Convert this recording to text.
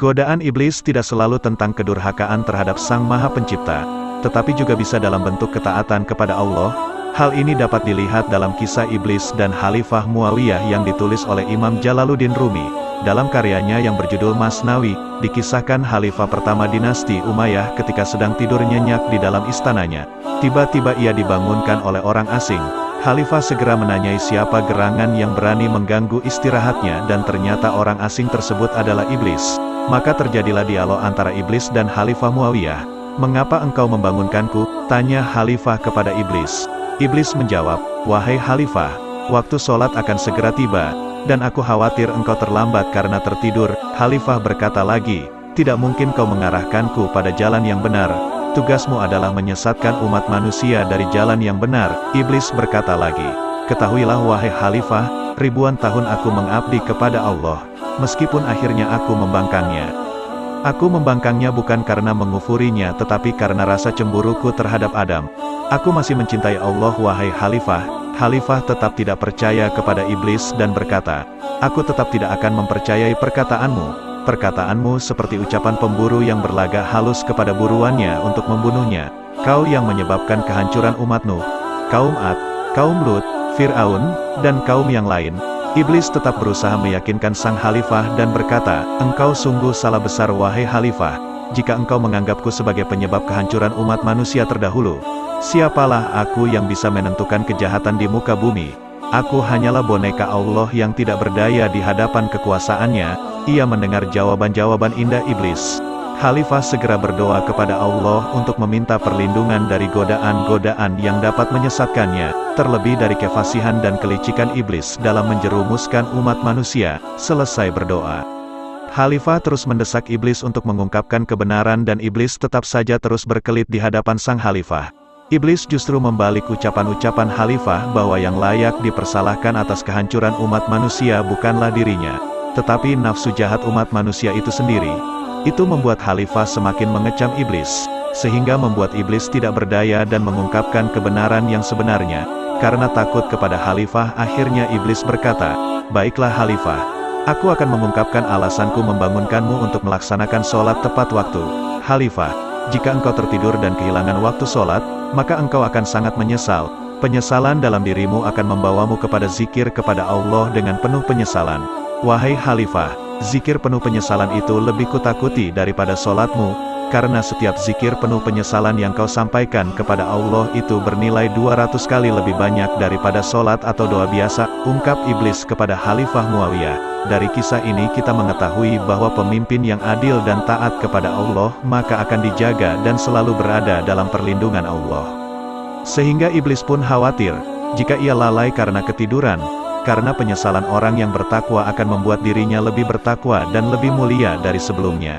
Godaan iblis tidak selalu tentang kedurhakaan terhadap Sang Maha Pencipta, tetapi juga bisa dalam bentuk ketaatan kepada Allah. Hal ini dapat dilihat dalam kisah iblis dan Khalifah Muawiyah yang ditulis oleh Imam Jalaluddin Rumi. Dalam karyanya yang berjudul Masnawi, dikisahkan Khalifah pertama dinasti Umayyah ketika sedang tidur nyenyak di dalam istananya. Tiba-tiba ia dibangunkan oleh orang asing. Khalifah segera menanyai siapa gerangan yang berani mengganggu istirahatnya, dan ternyata orang asing tersebut adalah iblis. Maka terjadilah dialog antara iblis dan Khalifah Muawiyah. "Mengapa engkau membangunkanku?" tanya Khalifah kepada iblis. Iblis menjawab, "Wahai Khalifah, waktu sholat akan segera tiba, dan aku khawatir engkau terlambat karena tertidur." Khalifah berkata lagi, "Tidak mungkin kau mengarahkanku pada jalan yang benar. Tugasmu adalah menyesatkan umat manusia dari jalan yang benar." Iblis berkata lagi, "Ketahuilah wahai Khalifah, ribuan tahun aku mengabdi kepada Allah, meskipun akhirnya aku membangkangnya. Aku membangkangnya bukan karena mengufurinya, tetapi karena rasa cemburuku terhadap Adam. Aku masih mencintai Allah wahai Khalifah." Khalifah tetap tidak percaya kepada iblis dan berkata, "Aku tetap tidak akan mempercayai perkataanmu. Perkataanmu seperti ucapan pemburu yang berlagak halus kepada buruannya untuk membunuhnya. Kau yang menyebabkan kehancuran umat Nuh, kaum Ad, kaum Lut, Fir'aun, dan kaum yang lain." Iblis tetap berusaha meyakinkan sang Khalifah dan berkata, "Engkau sungguh salah besar wahai Khalifah, jika engkau menganggapku sebagai penyebab kehancuran umat manusia terdahulu. Siapalah aku yang bisa menentukan kejahatan di muka bumi? Aku hanyalah boneka Allah yang tidak berdaya di hadapan kekuasaannya." Ia mendengar jawaban-jawaban indah iblis. Khalifah segera berdoa kepada Allah untuk meminta perlindungan dari godaan-godaan yang dapat menyesatkannya, terlebih dari kefasihan dan kelicikan iblis dalam menjerumuskan umat manusia. Selesai berdoa, Khalifah terus mendesak iblis untuk mengungkapkan kebenaran, dan iblis tetap saja terus berkelit di hadapan sang Khalifah. Iblis justru membalik ucapan-ucapan Khalifah bahwa yang layak dipersalahkan atas kehancuran umat manusia bukanlah dirinya, tetapi nafsu jahat umat manusia itu sendiri. Itu membuat Khalifah semakin mengecam iblis, sehingga membuat iblis tidak berdaya dan mengungkapkan kebenaran yang sebenarnya. Karena takut kepada Khalifah, akhirnya iblis berkata, "Baiklah Khalifah, aku akan mengungkapkan alasanku membangunkanmu untuk melaksanakan sholat tepat waktu. Khalifah, jika engkau tertidur dan kehilangan waktu sholat, maka engkau akan sangat menyesal. Penyesalan dalam dirimu akan membawamu kepada zikir kepada Allah dengan penuh penyesalan. Wahai Khalifah, zikir penuh penyesalan itu lebih kutakuti daripada sholatmu, karena setiap zikir penuh penyesalan yang kau sampaikan kepada Allah itu bernilai 200 kali lebih banyak daripada sholat atau doa biasa," ungkap iblis kepada Khalifah Muawiyah. Dari kisah ini kita mengetahui bahwa pemimpin yang adil dan taat kepada Allah maka akan dijaga dan selalu berada dalam perlindungan Allah. Sehingga iblis pun khawatir, jika ia lalai karena ketiduran, karena penyesalan orang yang bertakwa akan membuat dirinya lebih bertakwa dan lebih mulia dari sebelumnya.